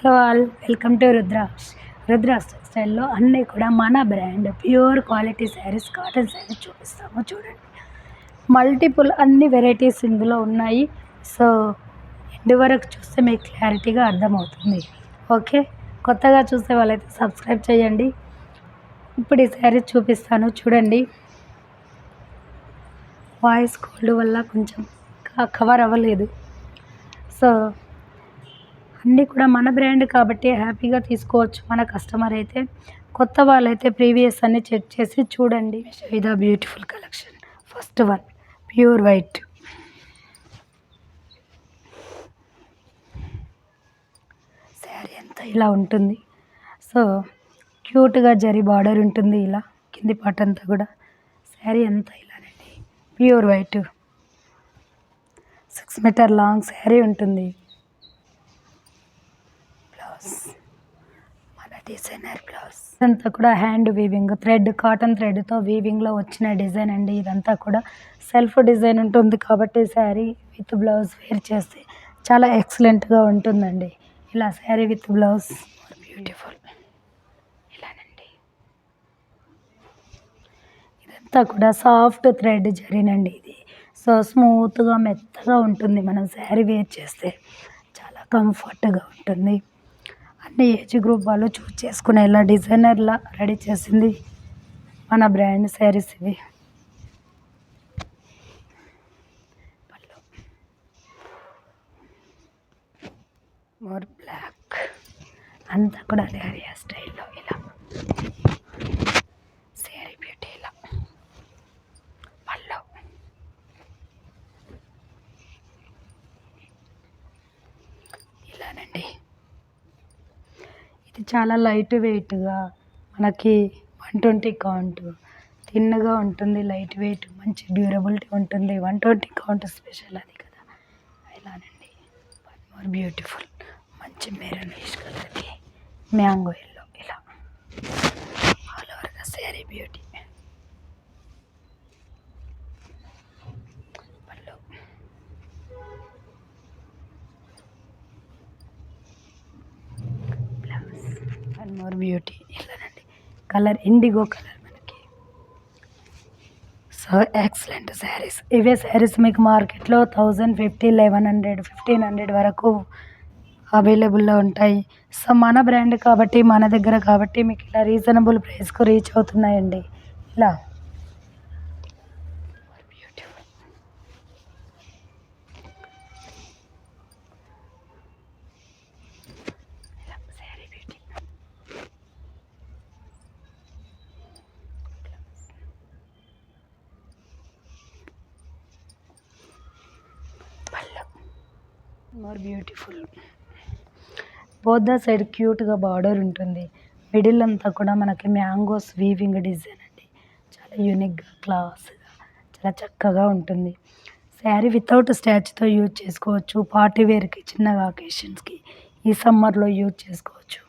Hello all, welcome to Rudra స్టైల్లో అన్నీ కూడా మన brand pure quality saris, cotton saris చూపిస్తాము. చూడండి, మల్టిపుల్ అన్ని వెరైటీస్ ఇందులో ఉన్నాయి. సో ఎండ్ వరకు చూస్తే మీకు క్లారిటీగా అర్థమవుతుంది. ఓకే, కొత్తగా చూసే వాళ్ళైతే సబ్స్క్రైబ్ చేయండి. ఇప్పుడు ఈ శారీస్ చూపిస్తాను చూడండి. వాయిస్ కోల్డ్ వల్ల కొంచెం కవర్ అవ్వలేదు. సో అన్నీ కూడా మన బ్రాండ్ కాబట్టి హ్యాపీగా తీసుకోవచ్చు మన కస్టమర్ అయితే. కొత్త వాళ్ళైతే ప్రీవియస్ అన్ని చెక్ చేసి చూడండి. ఇదా beautiful collection. First one pure white, sari అంతా ఇలా ఉంటుంది. సో క్యూట్గా జరీ బార్డర్ ఉంటుంది, ఇలా కింది పార్ట్ అంతా కూడా. శారీ అంతా ఇలానండి, pure white, 6 metre long sari ఉంటుంది. మన డిజైనర్ బ్లౌజ్ ఇదంతా కూడా హ్యాండ్ వీవింగ్ థ్రెడ్, కాటన్ థ్రెడ్తో వీవింగ్లో వచ్చిన డిజైన్ అండి. ఇదంతా కూడా సెల్ఫ్ డిజైన్ ఉంటుంది కాబట్టి శారీ విత్ బ్లౌజ్ వేర్ చేస్తే చాలా ఎక్సలెంట్గా ఉంటుందండి. ఇలా శారీ విత్ బ్లౌజ్ బ్యూటిఫుల్ ఇలానండి. ఇదంతా కూడా సాఫ్ట్ థ్రెడ్ జరీనండి ఇది. సో స్మూత్గా మెత్తగా ఉంటుంది. మనం శారీ వేర్ చేస్తే చాలా కంఫర్ట్గా ఉంటుంది. అన్ని ఏజ్ గ్రూప్ వాళ్ళు చూస్ చేసుకునే ఇలా డిజైనర్లా రెడీ చేసింది మన బ్రాండ్ శారీస్ ఇవి. పళ్ళు మోర్ బ్లాక్, అంతా కూడా అదే హరియా స్టైల్లో ఇలా శారీ బ్యూటీ. ఇలా పళ్ళు ఇలానండి. ఇది చాలా లైట్ వెయిట్గా మనకి 120 కౌంట్, థిన్గా ఉంటుంది, లైట్ వెయిట్, మంచి డ్యూరబిలిటీ ఉంటుంది. 120 కౌంట్ స్పెషల్ అది కదా. ఇలానండి, మోర్ బ్యూటిఫుల్, మంచి మెరూనిష్ కలర్కి మ్యాంగో ఎల్లో, ఇలా ఆల్ ఓవర్గా శారీ బ్యూటీ. పళ్ళు అండ్ మోర్ బ్యూటీ ఇలానండి. కలర్ ఇండిగో కలర్ మనకి. So excellent saris. ఇవే శారీస్ మీకు మార్కెట్లో 1050, 1100, 1500 వరకు అవైలబుల్లో ఉంటాయి. సో మన బ్రాండ్ కాబట్టి, మన దగ్గర కాబట్టి మీకు ఇలా రీజనబుల్ ప్రైస్కు రీచ్ అవుతున్నాయండి. ఇలా బ్యూటిఫుల్ ఇలా శారీ బ్యూటీ. పళ్ళు more beautiful, both the side క్యూట్గా బార్డర్ ఉంటుంది. మిడిల్ అంతా కూడా మనకి మ్యాంగోస్ వీవింగ్ డిజైన్ అండి. చాలా యూనిక్గా, క్లాస్గా, చాలా చక్కగా ఉంటుంది. శారీ వితౌట్ స్టాచ్తో యూజ్ చేసుకోవచ్చు. పార్టీ వేర్కి, చిన్నగా అకేషన్స్కి, ఈ సమ్మర్లో యూజ్ చేసుకోవచ్చు.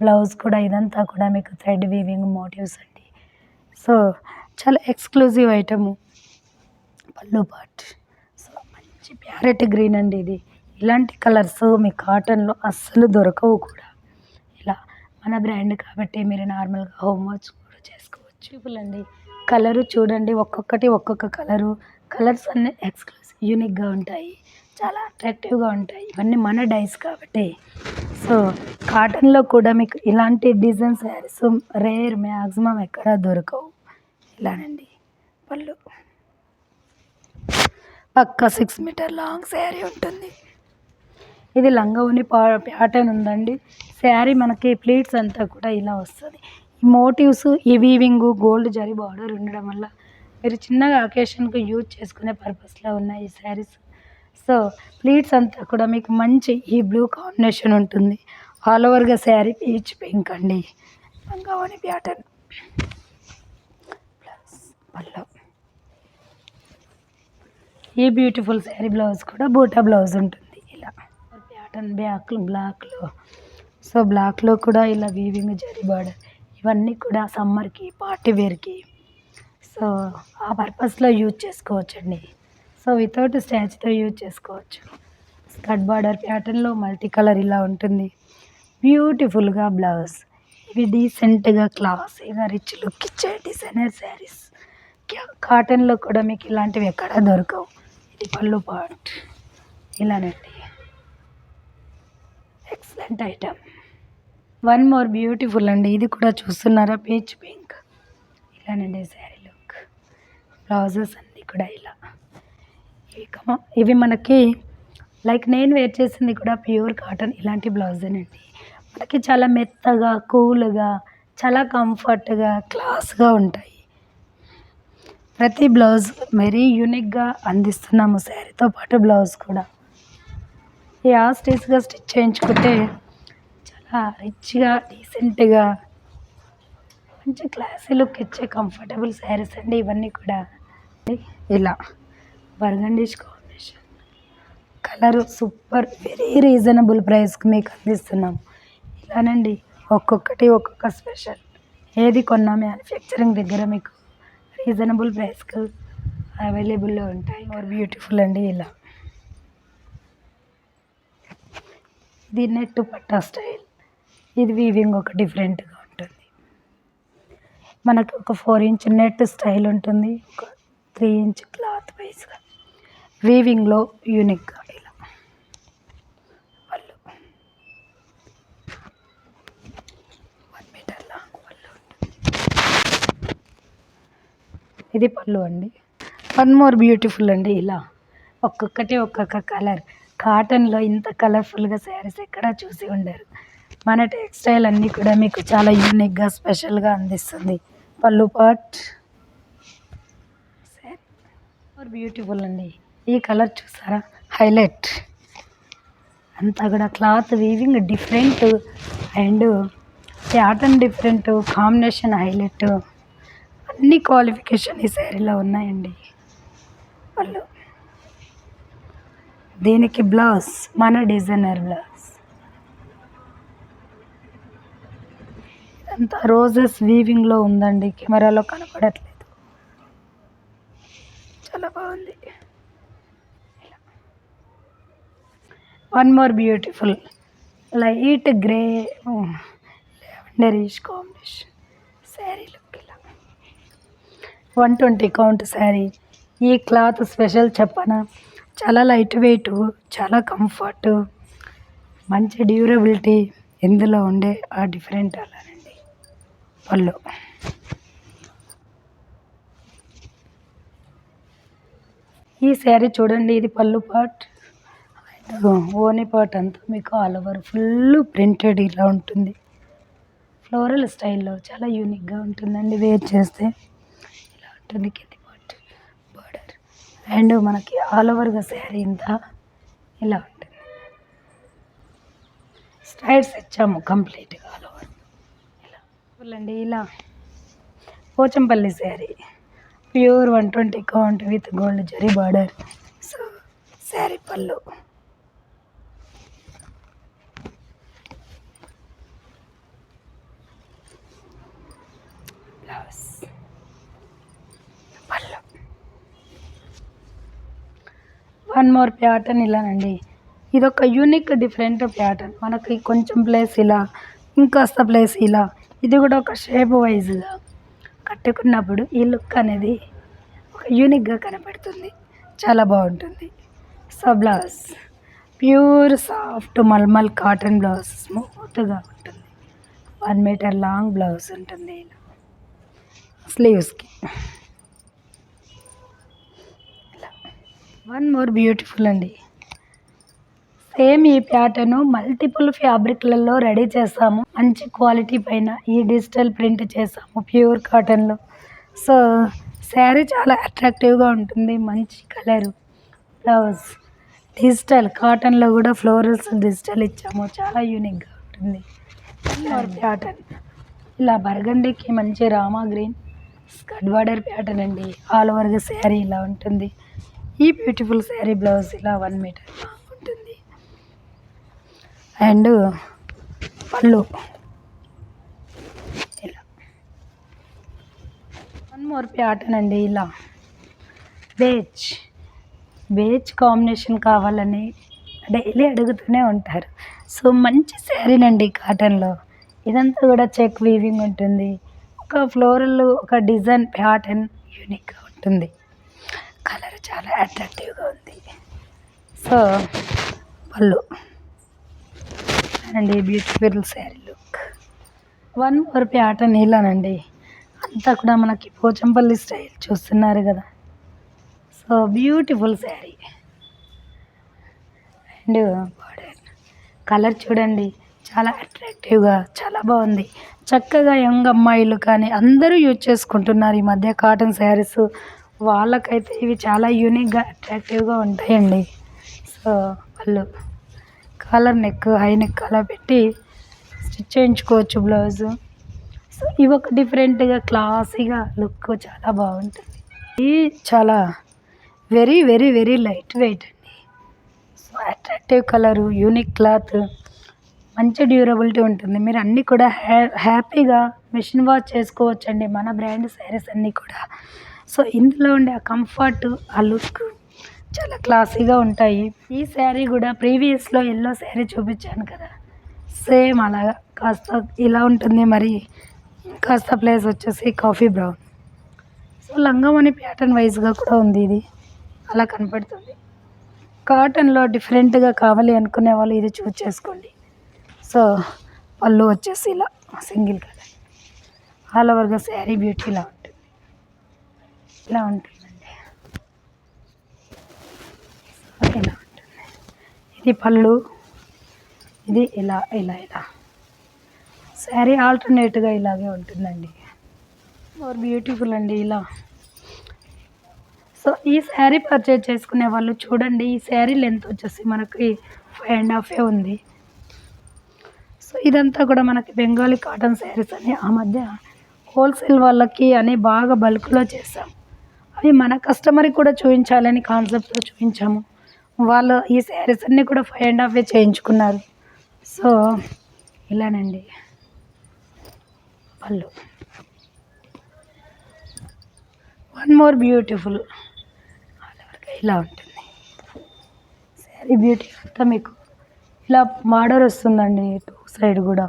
బ్లౌజ్ కూడా ఇదంతా కూడా మీకు థ్రెడ్ వీవింగ్ మోటివ్స్ అండి. సో చాలా ఎక్స్క్లూజివ్ ఐటము. పళ్ళు పార్ట్ సో మంచి ప్యారెట్ గ్రీన్ అండి ఇది. ఇలాంటి కలర్స్ మీ కాటన్లో అస్సలు దొరకవు కూడా. ఇలా మన బ్రాండ్ కాబట్టి మీరు నార్మల్గా హోమ్ వాష్ కూడా చేసుకోవచ్చు. అండి కలరు చూడండి, ఒక్కొక్కటి ఒక్కొక్క కలర్స్ అన్నీ ఎక్స్క్లూజివ్ యూనిక్గా ఉంటాయి, చాలా అట్రాక్టివ్గా ఉంటాయి. ఇవన్నీ మన డైస్ కాబట్టి. సో కాటన్లో కూడా మీకు ఇలాంటి డిజైన్ శారీస్ రేర్, మ్యాక్సిమం ఎక్కడా దొరకవు. ఇలానండి. పళ్ళు పక్కా 6 మీటర్ లాంగ్ శారీ ఉంటుంది. ఇది లంగావోని ప్యాటర్న్ ఉందండి. శారీ మనకి ప్లీట్స్ అంతా కూడా ఇలా వస్తుంది. ఈ మోటివ్స్, ఈ వీవింగ్, గోల్డ్ జరీ బార్డర్ ఉండడం వల్ల మీరు చిన్నగా అకేషన్కి యూజ్ చేసుకునే పర్పస్లో ఉన్నాయి ఈ శారీస్. సో ప్లీట్స్ అంతా కూడా మీకు మంచి ఈ బ్లూ కాంబినేషన్ ఉంటుంది. ఆల్ ఓవర్గా శారీ పీచ్ పింక్ అండి, లంగావోని ప్యాటర్న్. ప్లస్ పళ్ళు ఈ బ్యూటిఫుల్ శారీ బ్లౌజ్ కూడా బూటా బ్లౌజ్ ఉంటుంది. ఇలా ప్యాటర్న్ బ్లాక్లో. సో బ్లాక్లో కూడా ఇలా వీవింగ్ జరీ బార్డర్, ఇవన్నీ కూడా సమ్మర్కి, పార్టీ వేర్కి, సో ఆ పర్పస్లో యూజ్ చేసుకోవచ్చండి. సో వితౌట్ స్టాచ్తో యూజ్ చేసుకోవచ్చు. స్కర్ట్ బార్డర్ ప్యాటర్న్లో మల్టీ కలర్ ఇలా ఉంటుంది. బ్యూటిఫుల్గా బ్లౌజ్. ఇవి డీసెంట్గా క్లాసీగా రిచ్ లుక్ ఇచ్చే డిజైనర్ శారీస్. కాటన్లో కూడా మీకు ఇలాంటివి ఎక్కడ దొరకవు. ఇది పళ్ళు పార్ట్ ఇలానండి. Excellent item. One more beautiful అండి. ఇది కూడా చూస్తున్నారా, పీచ్ పింక్ ఇలానండి శారీ లుక్. బ్లౌజెస్ అన్నీ కూడా ఇలా. ఇవి మనకి లైక్ నేను వేర్ చేసింది కూడా ప్యూర్ కాటన్ ఇలాంటి బ్లౌజేనండి. మనకి చాలా మెత్తగా, కూల్గా, చాలా కంఫర్ట్గా, క్లాస్గా ఉంటాయి. ప్రతి బ్లౌజ్ వెరీ యూనిక్గా అందిస్తున్నాము. శారీతో పాటు బ్లౌజ్ కూడా యాస్టీస్గా స్టిచ్ చేయించుకుంటే చాలా రిచ్గా, డీసెంట్గా, మంచి క్లాసీ లుక్ ఇచ్చే కంఫర్టబుల్ శారీస్ అండి ఇవన్నీ కూడా. ఇలా burgundish combination colour super, very reasonable ప్రైస్కి మీకు అందిస్తున్నాం. ఇలానండి ఒక్కొక్కటి ఒక్కొక్క స్పెషల్. ఏది కొన్నా మ్యానుఫ్యాక్చరింగ్ దగ్గర మీకు రీజనబుల్ ప్రైస్కి అవైలబుల్లో ఉంటాయి. మోర్ బ్యూటిఫుల్ అండి ఇలా. ఇది నెట్ పట్టా స్టైల్. ఇది వీవింగ్ ఒక డిఫరెంట్గా ఉంటుంది. మనకు ఒక 4 ఇంచ్ నెట్ స్టైల్ ఉంటుంది, ఒక 3 ఇంచ్ క్లాత్ వైజ్గా వీవింగ్లో యూనిక్గా ఇలా. పళ్ళు 1 మీటర్ లాంగ్ పళ్ళు ఉంటుంది. ఇది పళ్ళు అండి. వన్ మోర్ బ్యూటిఫుల్ అండి ఇలా. ఒక్కొక్కటి ఒక్కొక్క కలర్. కాటన్లో ఇంత కలర్ఫుల్గా శారీస్ ఎక్కడా చూసి ఉండరు. మన టెక్స్టైల్ అన్నీ కూడా మీకు చాలా యూనిక్గా, స్పెషల్గా అందిస్తుంది. పళ్ళు పార్ట్ శారీ మోర్ బ్యూటిఫుల్ అండి. ఈ కలర్ చూసారా, హైలైట్. అంతా కూడా cloth weaving different and pattern different, combination highlight. అన్ని క్వాలిఫికేషన్ ఈ శారీలో ఉన్నాయండి. పళ్ళు, దీనికి బ్లౌజ్ మన డిజైనర్ బ్లౌజ్. ఇదంతా రోజెస్ వీవింగ్లో ఉందండి, కెమెరాలో కనపడట్లేదు. చాలా బాగుంది. One more beautiful light grey lavenderish combination sari look ఇలా. 120 కౌంట్ శారీ. ఈ క్లాత్ స్పెషల్ చెప్పనా, చాలా లైట్ వెయిట్, చాలా కంఫర్ట్, మంచి డ్యూరబిలిటీ ఇందులో ఉండే ఆ డిఫరెంట్ అలానండి. పళ్ళు, ఈ శారీ చూడండి, ఇది పళ్ళు పార్ట్ అండ్ ఓని పార్ట్ అంతా మీకు ఆల్ ఓవర్ ఫుల్ ప్రింటెడ్ ఇలా ఉంటుంది. ఫ్లోరల్ స్టైల్లో చాలా యూనిక్గా ఉంటుందండి. వేర్ చేస్తే ఇలా ఉంటుంది. కింది పార్ట్ బార్డర్ అండ్ మనకి ఆల్ ఓవర్గా శారీ ఇంతా ఇలా ఉంటుంది. స్ట్రైట్స్ ఇచ్చాము కంప్లీట్గా ఆల్ ఓవర్ ఇలా. చూడండి ఇలా Pochampally sari, pure 120 count with gold zari border. So sari పళ్ళు, బ్లౌజ్, పళ్ళు. వన్ మోర్ ప్యాటర్న్ ఇలానండి. ఇదొక యూనిక్ డిఫరెంట్ ప్యాటర్న్. మనకి కొంచెం ప్లేస్ ఇలా, ఇంకాస్త ప్లేస్ ఇలా. ఇది కూడా ఒక షేప్ వైజ్గా కట్టుకున్నప్పుడు ఈ లుక్ అనేది ఒక యూనిక్గా కనపడుతుంది. చాలా బాగుంటుంది. So blouse pure soft mulmul cotton blouse, స్మూత్గా ఉంటుంది. 1 మీటర్ లాంగ్ బ్లౌజ్ ఉంటుంది ఇలా. స్లీవ్స్కి ఇలా. వన్ మోర్ బ్యూటిఫుల్ అండి. సేమ్ ఈ ప్యాటర్ను మల్టిపుల్ ఫ్యాబ్రిక్లలో రెడీ చేసాము. మంచి క్వాలిటీ పైన ఈ డిజిటల్ ప్రింట్ చేసాము ప్యూర్ కాటన్లో. సో శారీ చాలా అట్రాక్టివ్గా ఉంటుంది. మంచి కలరు. బ్లౌజ్ డిజిటల్ కాటన్లో కూడా ఫ్లోరల్స్ డిజిటల్ ఇచ్చాము. చాలా యూనిక్గా ఉంటుంది. ప్యాటర్న్ ఇలా బర్గండీకి మంచి Rama green Scud border pattern అండి. ఆల్ ఓవర్గా శారీ ఇలా ఉంటుంది. ఈ బ్యూటిఫుల్ శారీ బ్లౌజ్ ఇలా 1 మీటర్ ఉంటుంది. అండ్ పళ్ళు ఇలా. వన్ మోర్ ప్యాటర్న్ అండి ఇలా. బేజ్ కాంబినేషన్ కావాలని డైలీ అడుగుతూనే ఉంటారు. సో మంచి శారీనండి కాటన్లో. ఇదంతా కూడా చెక్ వీవింగ్ ఉంటుంది. ఒక ఫ్లోరల్ ఒక డిజైన్ ప్యాటర్న్ యూనిక్గా ఉంటుంది. కలర్ చాలా అట్రాక్టివ్గా ఉంది. సో పళ్ళు అండి beautiful sari look. One more pattern ఇలానండి. అంతా కూడా మనకి పోచంపల్లి స్టైల్ చూస్తున్నారు కదా. So beautiful sari and border colour చూడండి, చాలా అట్రాక్టివ్గా చాలా బాగుంది. చక్కగా యంగ్ అమ్మాయిలు కానీ అందరూ యూజ్ చేసుకుంటున్నారు ఈ మధ్య కాటన్ శారీస్. వాళ్ళకైతే ఇవి చాలా యూనిక్గా అట్రాక్టివ్గా ఉంటాయండి. సో వాళ్ళు కాలర్ నెక్ హై నెక్ అలా పెట్టి స్టిచ్ చేయించుకోవచ్చు బ్లౌజు. సో ఇవి ఒక డిఫరెంట్గా క్లాసీగా లుక్ చాలా బాగుంటుంది. ఇది చాలా very very very light weight అండి. So attractive colour, unique cloth, మంచి డ్యూరబిలిటీ ఉంటుంది. మీరు అన్నీ కూడా హ్యాపీగా మిషన్ వాష్ చేసుకోవచ్చండి మన బ్రాండ్ శారీస్ అన్నీ కూడా. సో ఇందులో ఉండే ఆ కంఫర్ట్, ఆ లుక్ చాలా క్లాసీగా ఉంటాయి. ఈ శారీ కూడా ప్రీవియస్లో ఎల్లో శారీ చూపించాను కదా, సేమ్ అలాగా కాస్త ఇలా ఉంటుంది. మరి కాస్త ప్లేస్ వచ్చేసి కాఫీ బ్రౌన్. సో లంగామణి ప్యాటర్న్ వైజ్గా కూడా ఉంది. ఇది అలా కనపడుతుంది. కాటన్లో డిఫరెంట్గా కావాలి అనుకునే వాళ్ళు ఇది చూస్ చేసుకోండి. సో పళ్ళు వచ్చేసి ఇలా సింగిల్ కలర్. ఆల్ ఓవర్గా శారీ బ్యూటీ ఇలా ఉంటుంది. ఇలా ఉంటుందండి. ఇలా ఉంటుంది. ఇది పళ్ళు, ఇది ఇలా ఇలా ఇలా. శారీ ఆల్టర్నేట్గా ఇలాగే ఉంటుందండి. మోర్ బ్యూటిఫుల్ అండి ఇలా. సో ఈ శారీ పర్చేజ్ చేసుకునే వాళ్ళు చూడండి, ఈ శారీ లెంత్ వచ్చేసి మనకి 5.5 ఉంది. సో ఇదంతా కూడా మనకి బెంగాలీ కాటన్ శారీస్ అని ఆ మధ్య హోల్సేల్ వాళ్ళకి అని బాగా బల్క్లో చేసాం. అవి మన కస్టమర్కి కూడా చూపించాలని కాన్సెప్ట్తో చూపించాము. వాళ్ళు ఈ శారీస్ అన్నీ కూడా 5.5 చేయించుకున్నారు. సో ఇలానండి పళ్ళు. వన్ మోర్ బ్యూటిఫుల్ ఇలా ఉంటుంది శారీ బ్యూటీ అంతా. మీకు ఇలా బార్డర్ వస్తుందండి టూ సైడ్ కూడా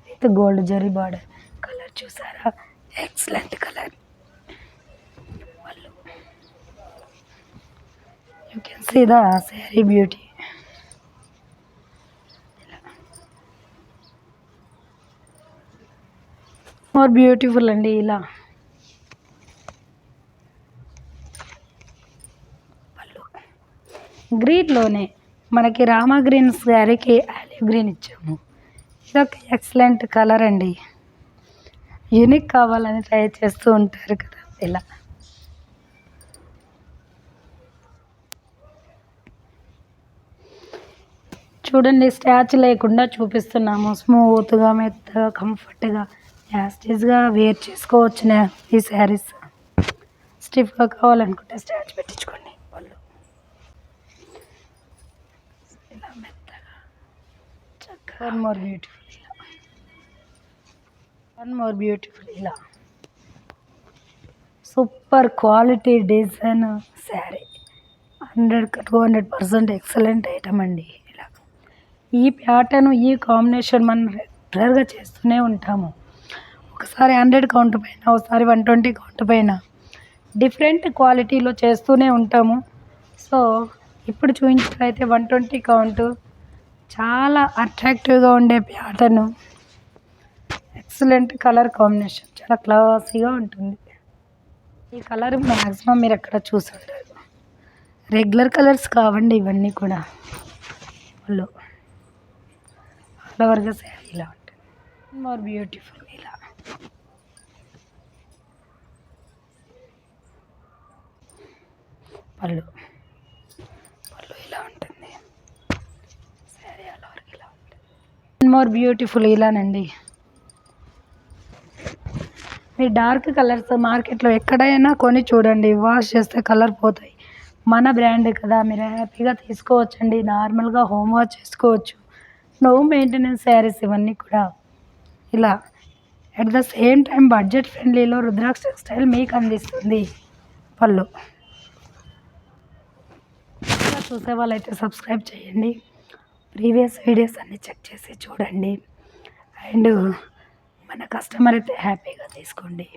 with gold zari border. Colour చూసారా, ఎక్సలెంట్ కలర్. వాళ్ళు you can see the sari beauty. More beautiful అండి ఇలా. గ్రీన్లోనే మనకి రామా గ్రీన్ శారీకి ఆలివ్ గ్రీన్ ఇచ్చాము. ఇదొక ఎక్సలెంట్ కలర్ అండి. యూనిక్ కావాలని ట్రై చేస్తూ ఉంటారు కదా ఇలా. చూడండి, స్టాచ్ లేకుండా చూపిస్తున్నాము. స్మూత్గా మెత్తగా కంఫర్ట్గా యాస్టీజ్గా వేర్ చేసుకోవచ్చునే ఈ శారీస్. స్టిఫ్గా కావాలనుకుంటే స్టాచ్ పెట్టించుకోండి. వాళ్ళు ఇలా మెత్తగా చక్కగా. వన్ మోర్ బ్యూటిఫుల్ ఇలా. వన్ మోర్ బ్యూటిఫుల్ ఇలా. Super quality design sari. 100% excellent item అండి. ఇలా ఈ ప్యాటర్న్, ఈ కాంబినేషన్ మనం రెగ్యులర్గా చేస్తూనే ఉంటాము. ఒకసారి 100 కౌంట్ పైన, ఒకసారి 120 కౌంట్ పైన డిఫరెంట్ క్వాలిటీలో చేస్తూనే ఉంటాము. సో ఇప్పుడు చూపించినట్లయితే 120 కౌంట్, చాలా అట్రాక్టివ్గా ఉండే ప్యాటర్ను, ఎక్సలెంట్ కలర్ కాంబినేషన్, చాలా క్లాసీగా ఉంటుంది. ఈ కలర్ మ్యాక్సిమం మీరు ఎక్కడ చూసుంటారు. రెగ్యులర్ కలర్స్ కావండి ఇవన్నీ కూడా. వాళ్ళు ఆల్ ఓవర్గా శారీ ఇలా ఉంటుంది. మోర్ బ్యూటిఫుల్ ఇలా. పళ్ళు ఇలా ఉంటుంది. శారీ ఆల్ ఓవర్గా ఇలా ఉంటుంది. మోర్ బ్యూటిఫుల్ ఇలానండి. మీ డార్క్ కలర్స్ మార్కెట్లో ఎక్కడైనా కొని చూడండి, వాష్ చేస్తే కలర్ పోతాయి. మన బ్రాండ్ కదా, మీరు హ్యాపీగా తీసుకోవచ్చండి. నార్మల్గా హోమ్ వాష్ చేసుకోవచ్చు. నో మెయింటెనెన్స్ శారీస్ ఇవన్నీ కూడా. ఇలా at the same time budget ఫ్రెండ్లీలో రుద్రాక్ష టెక్స్టైల్ మీకు అందిస్తుంది. పళ్ళు చూసే వాళ్ళైతే సబ్స్క్రైబ్ చేయండి. ప్రీవియస్ వీడియోస్ అన్నీ చెక్ చేసి చూడండి. అండ్ మన కస్టమర్ అయితే హ్యాపీగా తీసుకోండి.